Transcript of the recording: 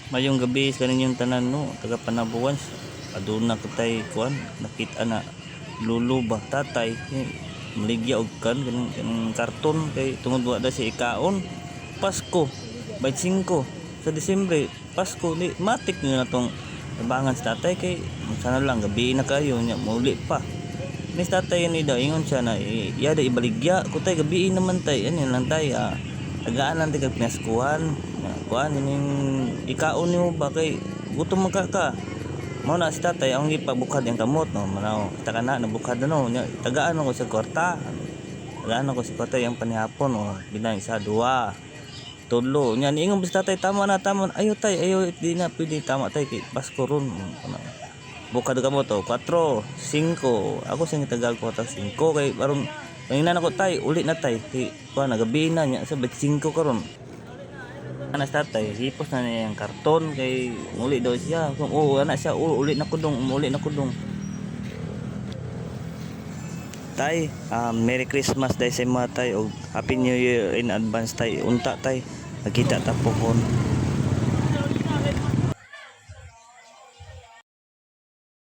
Mayong gabi kanin yung tanan no, taga Panabuan. Aduna ko tay kuan, nakita na lulo ba tatay maligya og kanang karton kay tungod wa si ikaon. Pasko, 25 sa Disyembre, Pasko di matik na natong abangan sa tatay kay sana lang gabi na kayo nya muli pa. Miss tatay ni daw ingon siya na iyada ibaligya ko tay gabi naman tay ano lang tay tagaan lang taga pinaskuhan kuan ning ikaon nimo ba kay gutom man ka mao na si tatay ang gipabukad ang kamot no manaw taka na nabukad na no nya tagaan ko sa kwarta tagaan ko sa kwarta yang panihapon no bilang isa duwa tulo nya niingon si tatay tama na ayo tay ayo di na pwede tama tay kay Pasko ron bukad ka mo to 4 5 ako sing tagal ko ta 5 kay barong pangina ko tay uli na tay kay kuan nagabi na nya sa 5 karon anak tatay hipos na niya yung karton kay uli daw siya anak siya uli na kudong tay Merry Christmas day sa mga tay og Happy New Year in advance tay unta tay nakita ta pohon